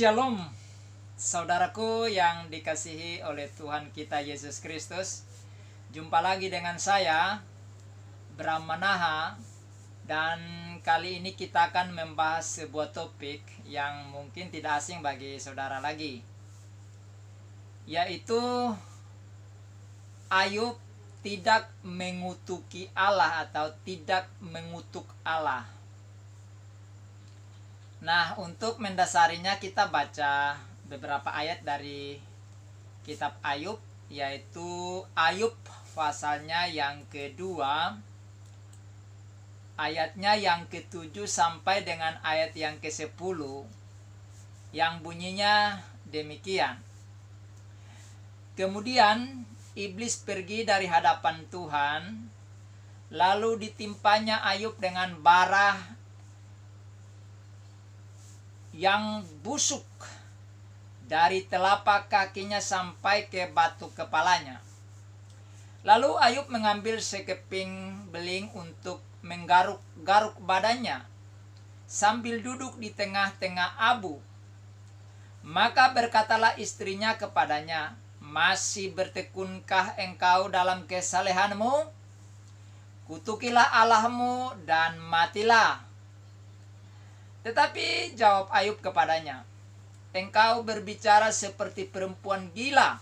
Shalom, saudaraku yang dikasihi oleh Tuhan kita Yesus Kristus. Jumpa lagi dengan saya, Bram Manaha. Dan kali ini kita akan membahas sebuah topik yang mungkin tidak asing bagi saudara lagi, yaitu Ayub tidak mengutuki Allah atau tidak mengutuk Allah. Nah, untuk mendasarinya kita baca beberapa ayat dari kitab Ayub, yaitu Ayub pasalnya yang kedua, ayatnya yang ke-7 sampai dengan ayat yang ke-10, yang bunyinya demikian. Kemudian iblis pergi dari hadapan Tuhan, lalu ditimpanya Ayub dengan bara yang busuk dari telapak kakinya sampai ke batu kepalanya. Lalu Ayub mengambil sekeping beling untuk menggaruk-garuk badannya sambil duduk di tengah-tengah abu. Maka berkatalah istrinya kepadanya, "Masih bertekunkah engkau dalam kesalehanmu? Kutukilah Allahmu dan matilah." Tetapi jawab Ayub kepadanya, "Engkau berbicara seperti perempuan gila.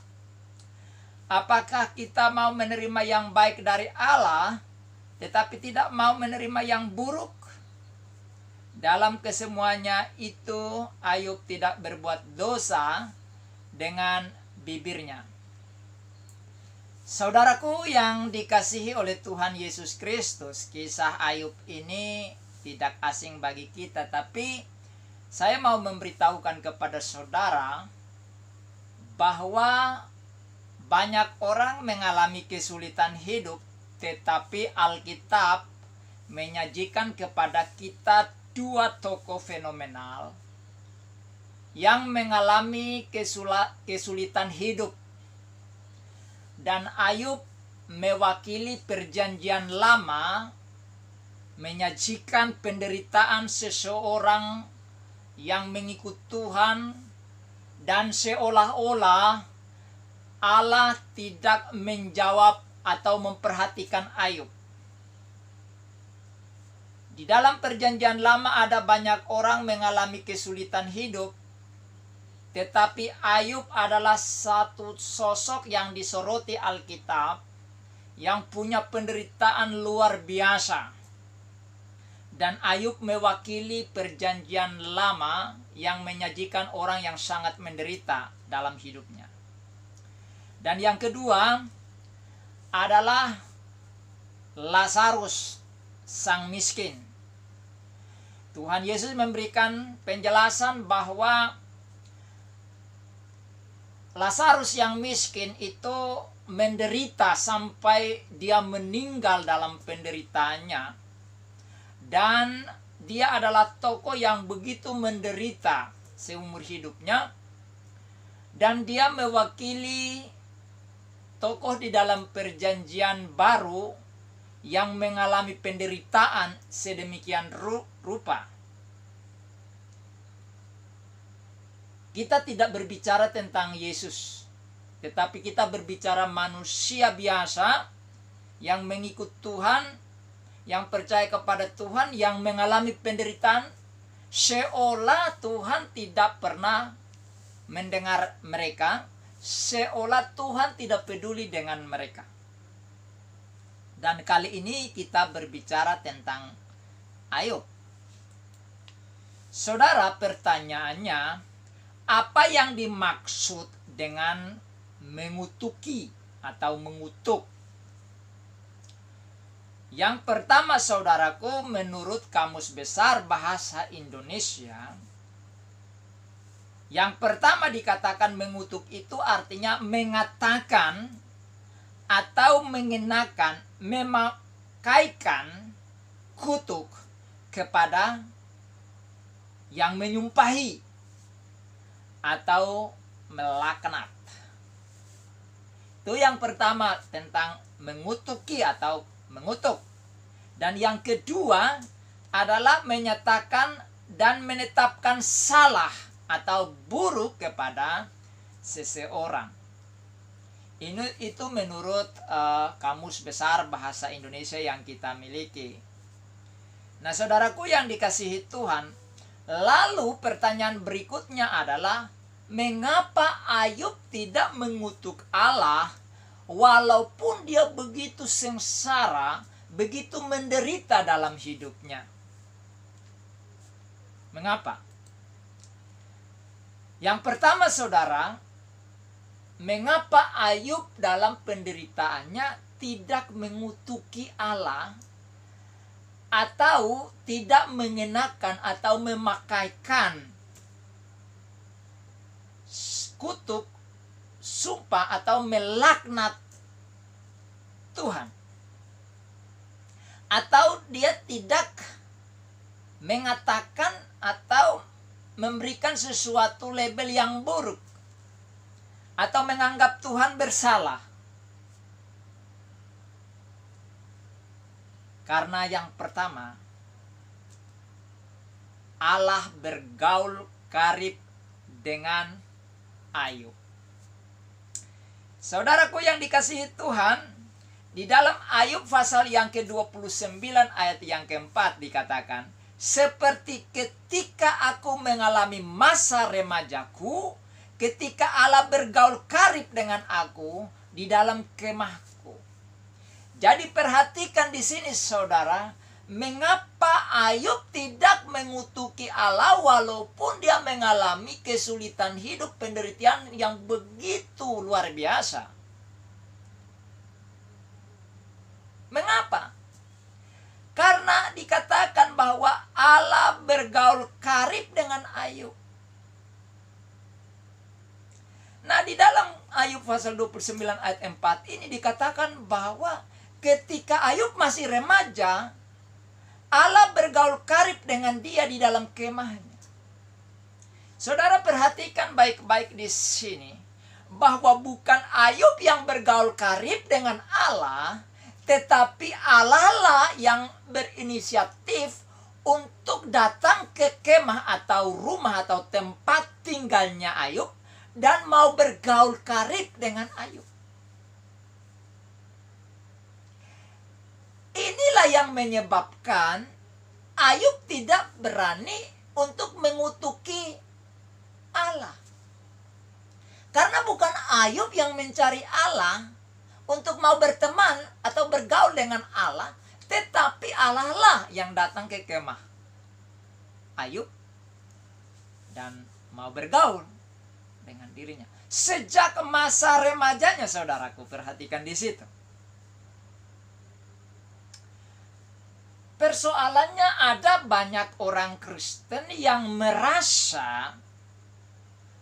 Apakah kita mau menerima yang baik dari Allah, tetapi tidak mau menerima yang buruk?" Dalam kesemuanya itu Ayub tidak berbuat dosa dengan bibirnya. Saudaraku yang dikasihi oleh Tuhan Yesus Kristus, kisah Ayub ini tidak asing bagi kita, tapi saya mau memberitahukan kepada saudara bahwa banyak orang mengalami kesulitan hidup, tetapi Alkitab menyajikan kepada kita dua tokoh fenomenal yang mengalami kesulitan hidup. Dan Ayub mewakili perjanjian lama, menyajikan penderitaan seseorang yang mengikut Tuhan, dan seolah-olah Allah tidak menjawab atau memperhatikan Ayub. Di dalam perjanjian lama ada banyak orang mengalami kesulitan hidup, tetapi Ayub adalah satu sosok yang disoroti Alkitab, yang punya penderitaan luar biasa. Dan Ayub mewakili perjanjian lama yang menyajikan orang yang sangat menderita dalam hidupnya. Dan yang kedua adalah Lazarus, sang miskin. Tuhan Yesus memberikan penjelasan bahwa Lazarus yang miskin itu menderita sampai dia meninggal dalam penderitaannya. Dan dia adalah tokoh yang begitu menderita seumur hidupnya. Dan dia mewakili tokoh di dalam perjanjian baru yang mengalami penderitaan sedemikian rupa. Kita tidak berbicara tentang Yesus, tetapi kita berbicara manusia biasa yang mengikut Tuhan, yang percaya kepada Tuhan, yang mengalami penderitaan, seolah Tuhan tidak pernah mendengar mereka, seolah Tuhan tidak peduli dengan mereka. Dan kali ini kita berbicara tentang Ayub. Saudara, pertanyaannya, apa yang dimaksud dengan mengutuki atau mengutuk? Yang pertama, saudaraku, menurut Kamus Besar Bahasa Indonesia, yang pertama dikatakan mengutuk itu artinya mengatakan atau mengenakan, memakaikan kutuk kepada yang menyumpahi atau melaknat. Itu yang pertama tentang mengutuki atau mengutuk. Dan yang kedua adalah menyatakan dan menetapkan salah atau buruk kepada seseorang. Itu menurut Kamus Besar Bahasa Indonesia yang kita miliki. Nah, saudaraku yang dikasihi Tuhan, lalu pertanyaan berikutnya adalah, mengapa Ayub tidak mengutuk Allah walaupun dia begitu sengsara, begitu menderita dalam hidupnya? Mengapa? Yang pertama, saudara, mengapa Ayub dalam penderitaannya tidak mengutuki Allah atau tidak mengenakan atau memakaikan kutuk, sumpah atau melaknat Tuhan? Atau dia tidak mengatakan atau memberikan sesuatu label yang buruk atau menganggap Tuhan bersalah? Karena yang pertama, Allah bergaul karib dengan Ayub. Saudaraku yang dikasihi Tuhan, di dalam Ayub pasal yang ke-29 ayat yang keempat dikatakan, seperti ketika aku mengalami masa remajaku, ketika Allah bergaul karib dengan aku di dalam kemahku. Jadi perhatikan di sini, saudara, mengapa Ayub tidak mengutuki Allah walaupun dia mengalami kesulitan hidup, penderitaan yang begitu luar biasa? Mengapa? Karena dikatakan bahwa Allah bergaul karib dengan Ayub. Nah, di dalam Ayub pasal 29 ayat 4 ini dikatakan bahwa ketika Ayub masih remaja, Allah bergaul karib dengan dia di dalam kemahnya. Saudara perhatikan baik-baik di sini, bahwa bukan Ayub yang bergaul karib dengan Allah, tetapi Allah lah yang berinisiatif untuk datang ke kemah atau rumah atau tempat tinggalnya Ayub dan mau bergaul karib dengan Ayub. Inilah yang menyebabkan Ayub tidak berani untuk mengutuki Allah. Karena bukan Ayub yang mencari Allah untuk mau berteman atau bergaul dengan Allah, tetapi Allah lah yang datang ke kemah Ayub dan mau bergaul dengan dirinya. Sejak masa remajanya, saudaraku, perhatikan di situ. Persoalannya ada banyak orang Kristen yang merasa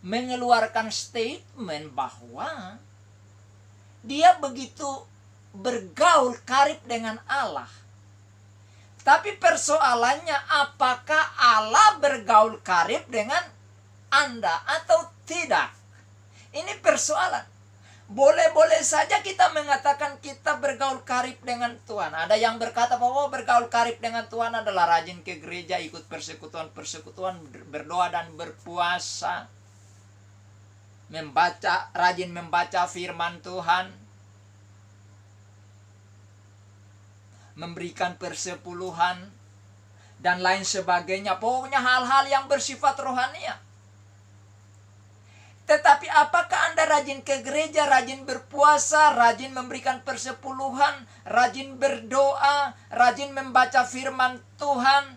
mengeluarkan statement bahwa dia begitu bergaul karib dengan Allah. Tapi persoalannya, apakah Allah bergaul karib dengan Anda atau tidak? Ini persoalan. Boleh-boleh saja kita mengatakan kita bergaul karib dengan Tuhan. Ada yang berkata bahwa bergaul karib dengan Tuhan adalah rajin ke gereja, ikut persekutuan, berdoa dan berpuasa, rajin membaca firman Tuhan, memberikan persepuluhan, dan lain sebagainya. Pokoknya hal-hal yang bersifat rohania. Tetapi apakah Anda rajin ke gereja, rajin berpuasa, rajin memberikan persepuluhan, rajin berdoa, rajin membaca firman Tuhan,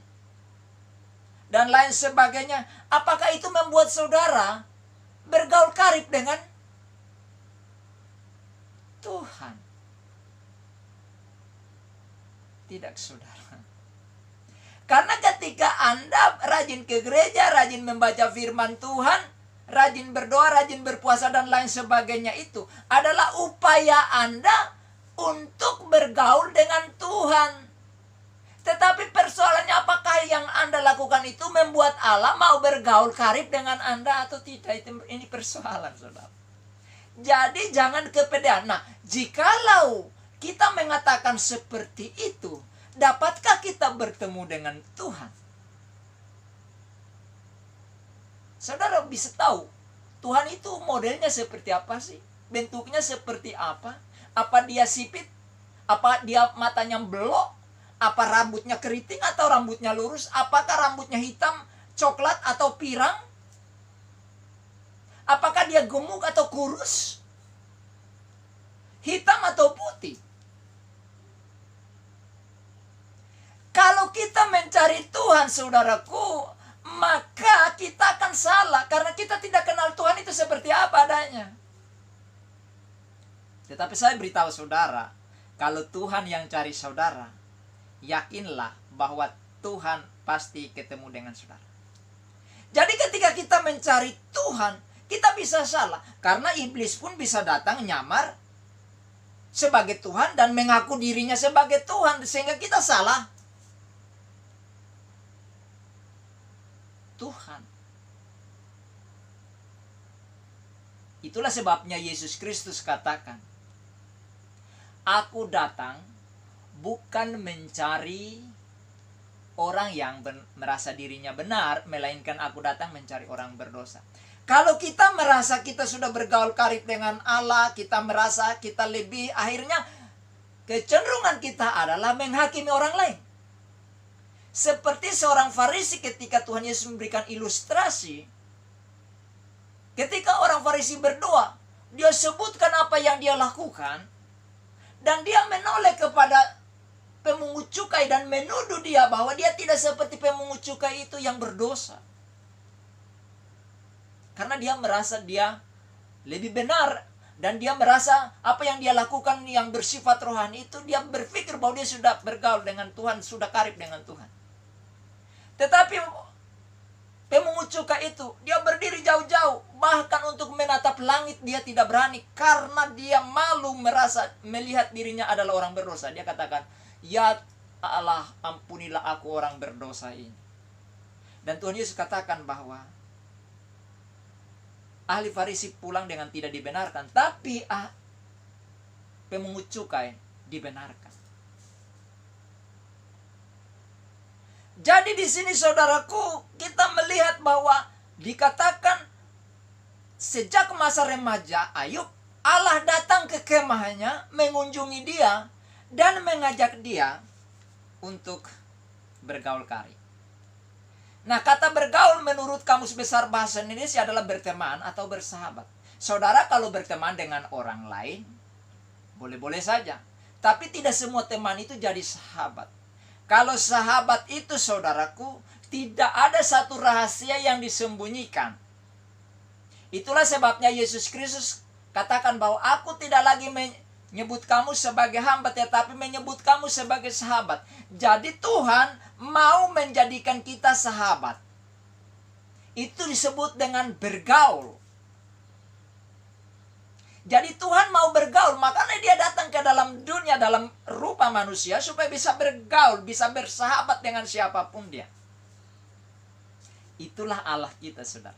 dan lain sebagainya? Apakah itu membuat saudara bergaul karib dengan Tuhan? Tidak, saudara. Karena ketika Anda rajin ke gereja, rajin membaca firman Tuhan, rajin berdoa, rajin berpuasa, dan lain sebagainya, itu adalah upaya Anda untuk bergaul dengan Tuhan. Tetapi persoalannya, apakah yang Anda lakukan itu membuat Allah mau bergaul karib dengan Anda atau tidak? Ini persoalan, saudara. Jadi jangan kepedean. Nah, jikalau kita mengatakan seperti itu, dapatkah kita bertemu dengan Tuhan? saudara bisa tahu Tuhan itu modelnya seperti apa sih? Bentuknya seperti apa? Apa dia sipit? Apa dia matanya belok? Apa rambutnya keriting atau rambutnya lurus? Apakah rambutnya hitam, coklat atau pirang? Apakah dia gemuk atau kurus? Hitam atau putih? Kalau kita mencari Tuhan, saudaraku, maka kita akan salah. Karena kita tidak kenal Tuhan itu seperti apa adanya. Tetapi saya beritahu saudara, kalau Tuhan yang cari saudara, yakinlah bahwa Tuhan pasti ketemu dengan saudara. Jadi ketika kita mencari Tuhan, kita bisa salah. Karena iblis pun bisa datang nyamar sebagai Tuhan dan mengaku dirinya sebagai Tuhan. Sehingga kita salah. Tuhan. Itulah sebabnya Yesus Kristus katakan, aku datang bukan mencari orang yang merasa dirinya benar, melainkan aku datang mencari orang berdosa. Kalau kita merasa kita sudah bergaul karib dengan Allah, kita merasa kita lebih, akhirnya kecenderungan kita adalah menghakimi orang lain. Seperti seorang Farisi ketika Tuhan Yesus memberikan ilustrasi. Ketika orang Farisi berdoa, dia sebutkan apa yang dia lakukan. Dan dia menoleh kepada pemungut cukai dan menuduh dia bahwa dia tidak seperti pemungut cukai itu yang berdosa. Karena dia merasa dia lebih benar. Dan dia merasa apa yang dia lakukan yang bersifat rohani itu, dia berpikir bahwa dia sudah bergaul dengan Tuhan, sudah karib dengan Tuhan. Tetapi pemungut cukai itu, dia berdiri jauh-jauh, bahkan untuk menatap langit dia tidak berani, karena dia malu merasa melihat dirinya adalah orang berdosa. Dia katakan, ya Allah, ampunilah aku orang berdosa ini. Dan Tuhan Yesus katakan bahwa ahli Farisi pulang dengan tidak dibenarkan, tapi pemungut cukai dibenarkan. Jadi di sini saudaraku, kita melihat bahwa dikatakan sejak masa remaja Ayub, Allah datang ke kemahnya, mengunjungi dia dan mengajak dia untuk bergaul karib. Nah, kata bergaul menurut Kamus Besar Bahasa Indonesia adalah berteman atau bersahabat. Saudara kalau berteman dengan orang lain, boleh-boleh saja. Tapi tidak semua teman itu jadi sahabat. Kalau sahabat itu, saudaraku, tidak ada satu rahasia yang disembunyikan. Itulah sebabnya Yesus Kristus katakan bahwa aku tidak lagi menyebut kamu sebagai hamba, tetapi menyebut kamu sebagai sahabat. Jadi Tuhan mau menjadikan kita sahabat. Itu disebut dengan bergaul. Jadi Tuhan mau bergaul, makanya dia datang ke dalam dunia dalam rupa manusia supaya bisa bergaul, bisa bersahabat dengan siapapun dia. Itulah Allah kita, saudara.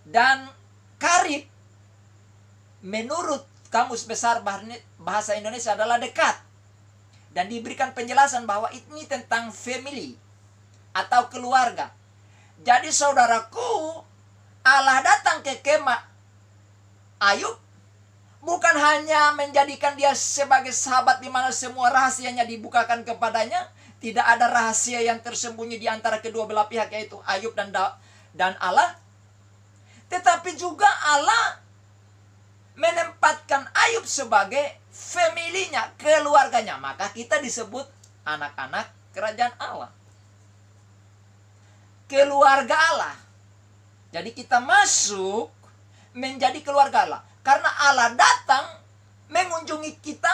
Dan karib menurut Kamus Besar Bahasa Indonesia adalah dekat. Dan diberikan penjelasan bahwa ini tentang family atau keluarga. Jadi saudaraku, Allah datang ke kemah Ayub bukan hanya menjadikan dia sebagai sahabat di mana semua rahasianya dibukakan kepadanya, tidak ada rahasia yang tersembunyi di antara kedua belah pihak, yaitu Ayub dan Allah. Tetapi juga Allah menempatkan Ayub sebagai familinya, keluarganya. Maka kita disebut anak-anak kerajaan Allah, keluarga Allah. Jadi kita masuk menjadi keluarga Allah. Karena Allah datang mengunjungi kita,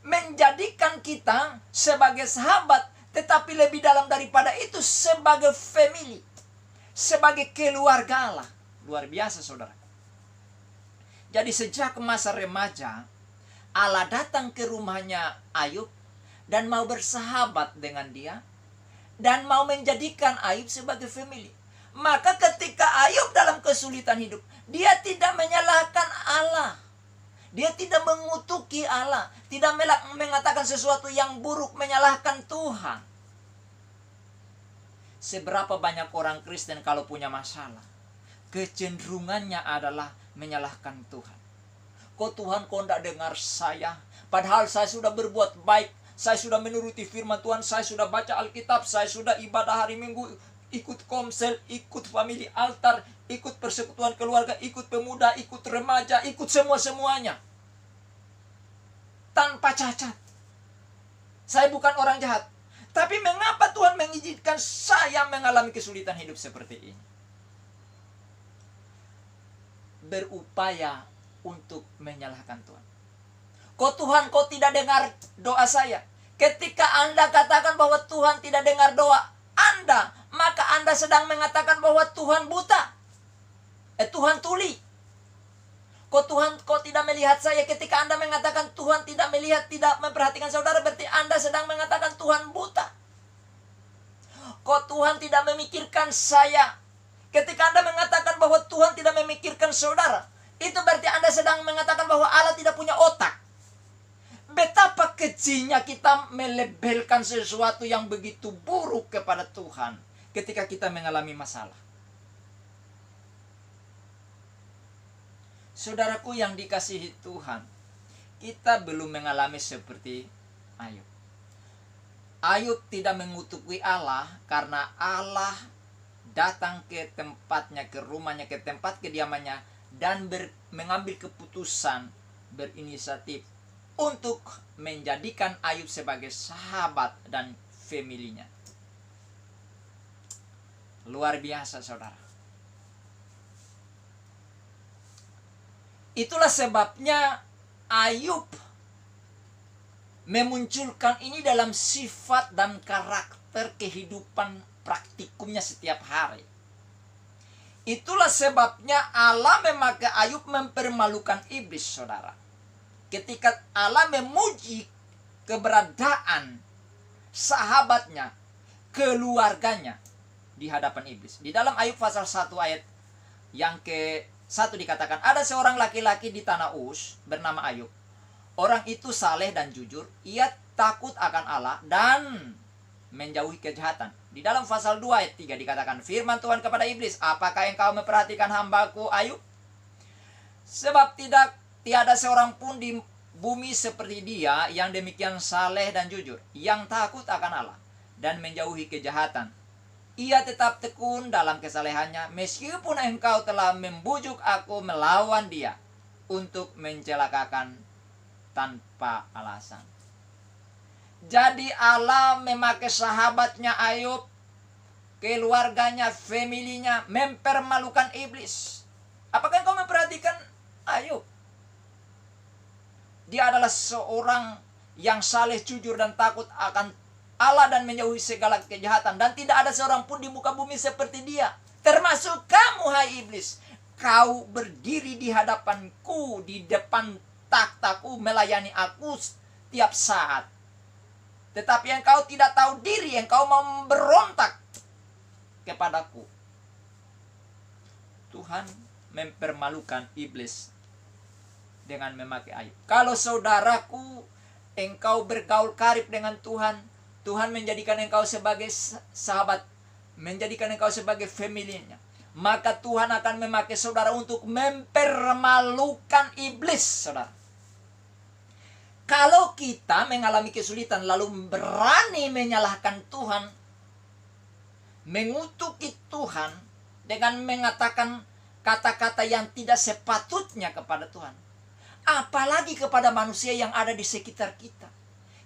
menjadikan kita sebagai sahabat. Tetapi lebih dalam daripada itu, sebagai family, sebagai keluarga Allah. Luar biasa, saudara. Jadi sejak masa remaja, Allah datang ke rumahnya Ayub dan mau bersahabat dengan dia. Dan mau menjadikan Ayub sebagai family. Maka ketika Ayub dalam kesulitan hidup, dia tidak menyalahkan Allah. Dia tidak mengutuki Allah. Tidak mengatakan sesuatu yang buruk, menyalahkan Tuhan. seberapa banyak orang Kristen kalau punya masalah, kecenderungannya adalah menyalahkan Tuhan. Kok Tuhan kok tidak dengar saya? Padahal saya sudah berbuat baik, saya sudah menuruti firman Tuhan, saya sudah baca Alkitab, saya sudah ibadah hari Minggu, ikut komsel, ikut family altar, ikut persekutuan keluarga, ikut pemuda, ikut remaja, ikut semua-semuanya. Tanpa cacat. Saya bukan orang jahat. Tapi mengapa Tuhan mengizinkan saya mengalami kesulitan hidup seperti ini? Berupaya untuk menyalahkan Tuhan. Kok Tuhan kok tidak dengar doa saya? Ketika Anda katakan bahwa Tuhan tidak dengar doa Anda, maka Anda sedang mengatakan bahwa Tuhan buta. Tuhan tuli. Kok Tuhan kok tidak melihat saya? Ketika Anda mengatakan Tuhan tidak melihat, tidak memperhatikan saudara, berarti Anda sedang mengatakan Tuhan buta. Kok Tuhan tidak memikirkan saya? Ketika Anda mengatakan bahwa Tuhan tidak memikirkan saudara, itu berarti Anda sedang mengatakan bahwa Allah tidak punya otak. Betapa kecilnya kita melabelkan sesuatu yang begitu buruk kepada Tuhan ketika kita mengalami masalah. Saudaraku yang dikasihi Tuhan, kita belum mengalami seperti Ayub. Ayub tidak mengutuki Allah karena Allah datang ke tempatnya, ke rumahnya, ke tempat kediamannya, dan mengambil keputusan, berinisiatif untuk menjadikan Ayub sebagai sahabat dan familinya. Luar biasa, saudara. Itulah sebabnya Ayub memunculkan ini dalam sifat dan karakter kehidupan praktikumnya setiap hari. Itulah sebabnya Allah memakai Ayub mempermalukan iblis, saudara. Ketika Allah memuji keberadaan sahabatnya, keluarganya di hadapan iblis. Di dalam Ayub pasal 1 ayat yang ke-1 dikatakan, ada seorang laki-laki di tanah Uz bernama Ayub. Orang itu saleh dan jujur, ia takut akan Allah dan menjauhi kejahatan. Di dalam pasal 2 ayat 3 dikatakan, firman Tuhan kepada iblis, apakah engkau memperhatikan hambaku Ayub? Sebab tiada seorang pun di bumi seperti dia yang demikian saleh dan jujur, yang takut akan Allah dan menjauhi kejahatan. Ia tetap tekun dalam kesalehannya, meskipun engkau telah membujuk aku melawan dia untuk mencelakakan tanpa alasan. Jadi Allah memakai sahabatnya Ayub, keluarganya, familinya, mempermalukan iblis. Apakah engkau memperhatikan Ayub? Dia adalah seorang yang saleh, jujur, dan takut akan Allah dan menjauhi segala kejahatan. Dan tidak ada seorang pun di muka bumi seperti dia. Termasuk kamu, hai iblis. Kau berdiri di hadapanku, di depan takhtaku, melayani aku setiap saat. Tetapi engkau tidak tahu diri, engkau mau memberontak kepadaku. Tuhan mempermalukan iblis dengan memakai Ayub. Kalau saudaraku, engkau bergaul karib dengan Tuhan, Tuhan menjadikan engkau sebagai sahabat, menjadikan engkau sebagai familinya, maka Tuhan akan memakai saudara untuk mempermalukan iblis, saudara. Kalau kita mengalami kesulitan lalu berani menyalahkan Tuhan, mengutuki Tuhan dengan mengatakan kata-kata yang tidak sepatutnya kepada Tuhan, apalagi kepada manusia yang ada di sekitar kita,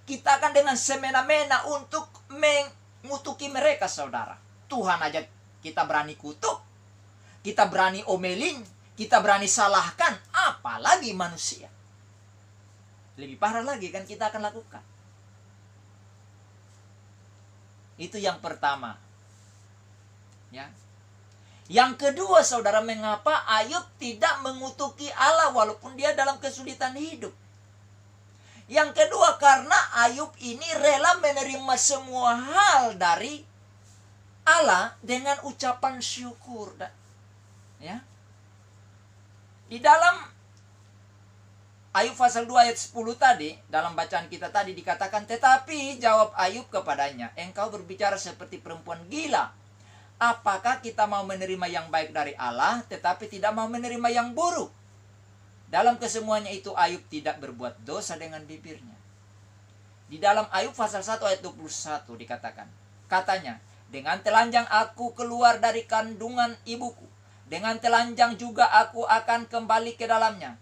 kita akan dengan semena-mena untuk mengutuki mereka, saudara. Tuhan aja kita berani kutuk, kita berani omelin, kita berani salahkan, apalagi manusia. Lebih parah lagi kan kita akan lakukan. Itu yang pertama. Ya. Yang kedua, saudara, mengapa Ayub tidak mengutuki Allah walaupun dia dalam kesulitan hidup? Yang kedua, karena Ayub ini rela menerima semua hal dari Allah dengan ucapan syukur. Ya. Di dalam Ayub pasal 2 ayat 10 tadi, dalam bacaan kita tadi dikatakan, tetapi jawab Ayub kepadanya, engkau berbicara seperti perempuan gila. Apakah kita mau menerima yang baik dari Allah, tetapi tidak mau menerima yang buruk? Dalam kesemuanya itu Ayub tidak berbuat dosa dengan bibirnya. Di dalam Ayub pasal 1 ayat 21 dikatakan, katanya, dengan telanjang aku keluar dari kandungan ibuku, dengan telanjang juga aku akan kembali ke dalamnya.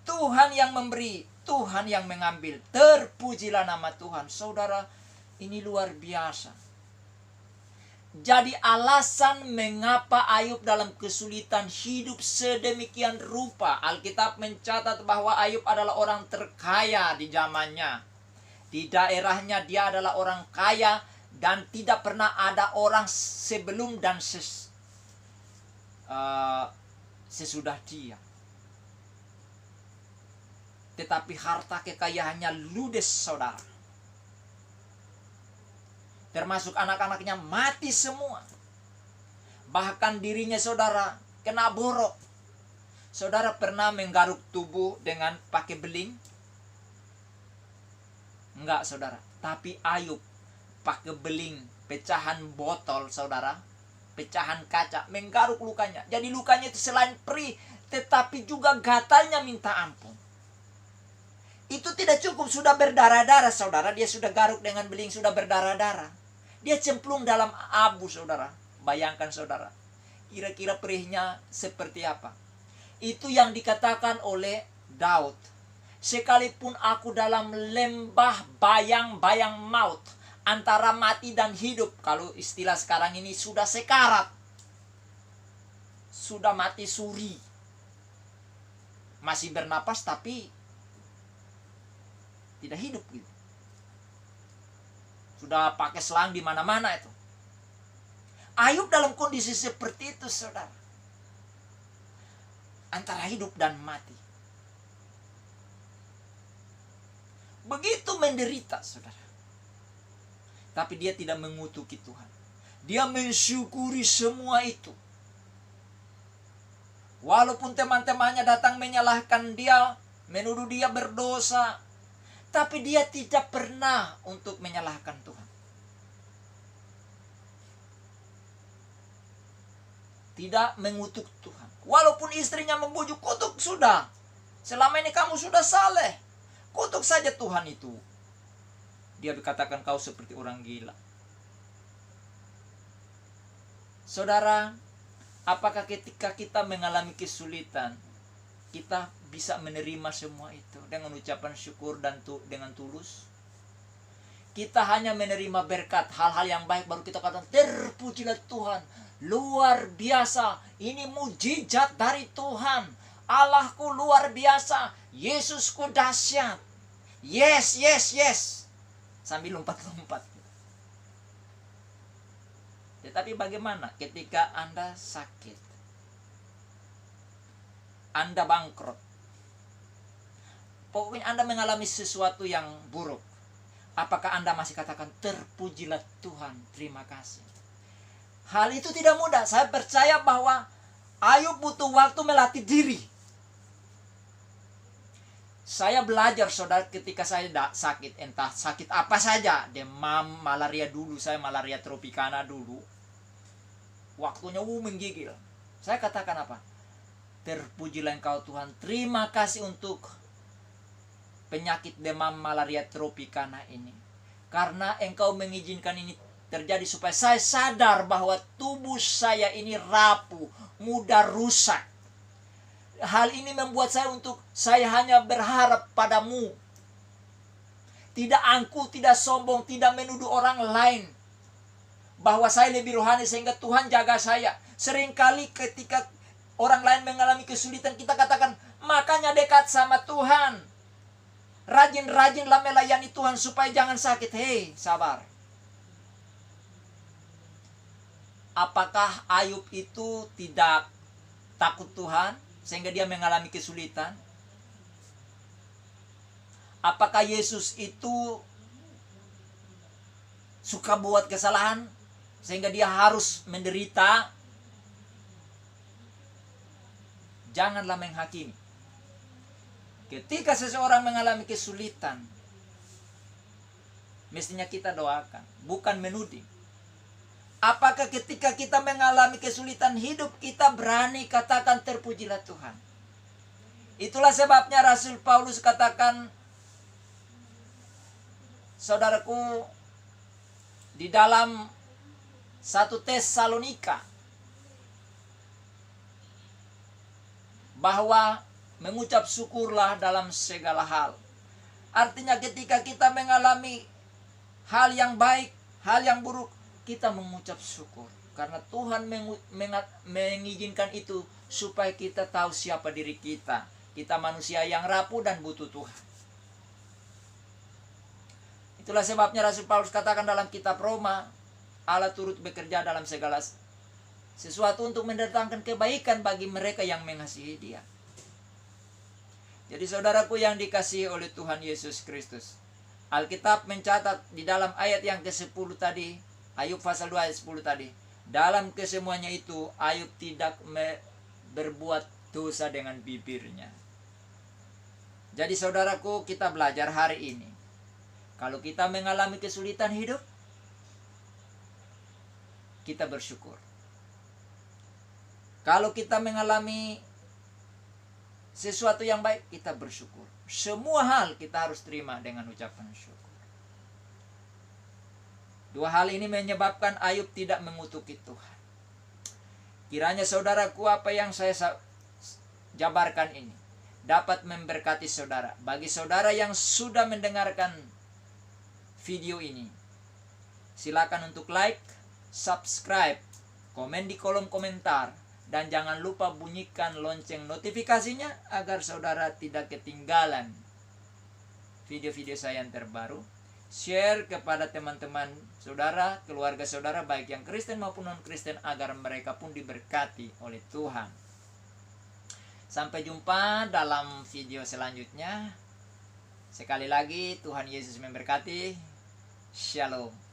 Tuhan yang memberi, Tuhan yang mengambil, terpujilah nama Tuhan. Saudara, ini luar biasa. Jadi alasan mengapa Ayub dalam kesulitan hidup sedemikian rupa. Alkitab mencatat bahwa Ayub adalah orang terkaya di zamannya. Di daerahnya dia adalah orang kaya dan tidak pernah ada orang sebelum dan sesudah dia. Tetapi harta kekayaannya ludes, saudara. Termasuk anak-anaknya mati semua. Bahkan dirinya, saudara, kena borok. Saudara pernah menggaruk tubuh dengan pakai beling? Enggak, saudara. Tapi Ayub pakai beling, pecahan botol, saudara, pecahan kaca, menggaruk lukanya. Jadi lukanya itu selain perih, tetapi juga gatalnya minta ampun. Itu tidak cukup, sudah berdarah-darah, saudara. Dia sudah garuk dengan beling, sudah berdarah-darah. Dia cemplung dalam abu, saudara. Bayangkan, saudara. Kira-kira perihnya seperti apa? Itu yang dikatakan oleh Daud. Sekalipun aku dalam lembah bayang-bayang maut, antara mati dan hidup. Kalau istilah sekarang ini sudah sekarat. Sudah mati suri. Masih bernapas tapi tidak hidup gitu. Sudah pakai selang di mana-mana itu. Ayub dalam kondisi seperti itu, saudara. Antara hidup dan mati. Begitu menderita, saudara. Tapi dia tidak mengutuki Tuhan. Dia mensyukuri semua itu. Walaupun teman-temannya datang menyalahkan dia, menuduh dia berdosa, tapi dia tidak pernah untuk menyalahkan Tuhan. Tidak mengutuk Tuhan. Walaupun istrinya membujuk, kutuk sudah. Selama ini kamu sudah saleh. Kutuk saja Tuhan itu. Dia berkatakan kau seperti orang gila. Saudara, apakah ketika kita mengalami kesulitan, kita bisa menerima semua itu dengan ucapan syukur dan dengan tulus? Kita hanya menerima berkat, hal-hal yang baik, baru kita katakan terpujilah Tuhan, luar biasa, ini mujizat dari Tuhan, Allahku luar biasa, Yesusku dahsyat, yes, yes, yes, sambil lompat-lompat. Tetapi bagaimana ketika Anda sakit, Anda bangkrut, pokoknya Anda mengalami sesuatu yang buruk, apakah Anda masih katakan terpujilah Tuhan, terima kasih? Hal itu tidak mudah. Saya percaya bahwa Ayub butuh waktu melatih diri. Saya belajar, saudara, ketika saya sakit, entah sakit apa saja, demam, malaria dulu, saya malaria tropicana dulu, waktunya menggigil. Saya katakan apa? Terpujilah Engkau Tuhan, terima kasih untuk penyakit demam malaria tropicana ini. Karena Engkau mengizinkan ini terjadi supaya saya sadar bahwa tubuh saya ini rapuh, mudah rusak. Hal ini membuat saya hanya berharap padamu. Tidak angkuh, tidak sombong, tidak menuduh orang lain bahwa saya lebih rohani sehingga Tuhan jaga saya. Seringkali ketika orang lain mengalami kesulitan, kita katakan, makanya dekat sama Tuhan. Rajin-rajinlah melayani Tuhan supaya jangan sakit. Hei, sabar. Apakah Ayub itu tidak takut Tuhan sehingga dia mengalami kesulitan? Apakah Yesus itu suka buat kesalahan sehingga dia harus menderita? Janganlah menghakimi. Ketika seseorang mengalami kesulitan, mestinya kita doakan, bukan menuding. Apakah ketika kita mengalami kesulitan hidup, kita berani katakan terpujilah Tuhan? Itulah sebabnya Rasul Paulus katakan, saudaraku, di dalam 1 Tesalonika, bahwa mengucap syukurlah dalam segala hal. Artinya ketika kita mengalami hal yang baik, hal yang buruk, kita mengucap syukur. Karena Tuhan mengizinkan itu supaya kita tahu siapa diri kita. Kita manusia yang rapuh dan butuh Tuhan. Itulah sebabnya Rasul Paulus katakan dalam kitab Roma, Allah turut bekerja dalam segala sesuatu untuk mendatangkan kebaikan bagi mereka yang mengasihi Dia. Jadi saudaraku yang dikasihi oleh Tuhan Yesus Kristus, Alkitab mencatat di dalam ayat yang ke-10 tadi, Ayub pasal 2 ayat 10 tadi, dalam kesemuanya itu Ayub tidak berbuat dosa dengan bibirnya. Jadi saudaraku, kita belajar hari ini, kalau kita mengalami kesulitan hidup, kita bersyukur. Kalau kita mengalami sesuatu yang baik, kita bersyukur. Semua hal kita harus terima dengan ucapan syukur. Dua hal ini menyebabkan Ayub tidak mengutuki Tuhan. Kiranya saudaraku, apa yang saya jabarkan ini dapat memberkati saudara. Bagi saudara yang sudah mendengarkan video ini, silakan untuk like, subscribe, komen di kolom komentar, dan jangan lupa bunyikan lonceng notifikasinya agar saudara tidak ketinggalan video-video saya yang terbaru. Share kepada teman-teman saudara, keluarga saudara, baik yang Kristen maupun non-Kristen, agar mereka pun diberkati oleh Tuhan. Sampai jumpa dalam video selanjutnya. Sekali lagi Tuhan Yesus memberkati. Shalom.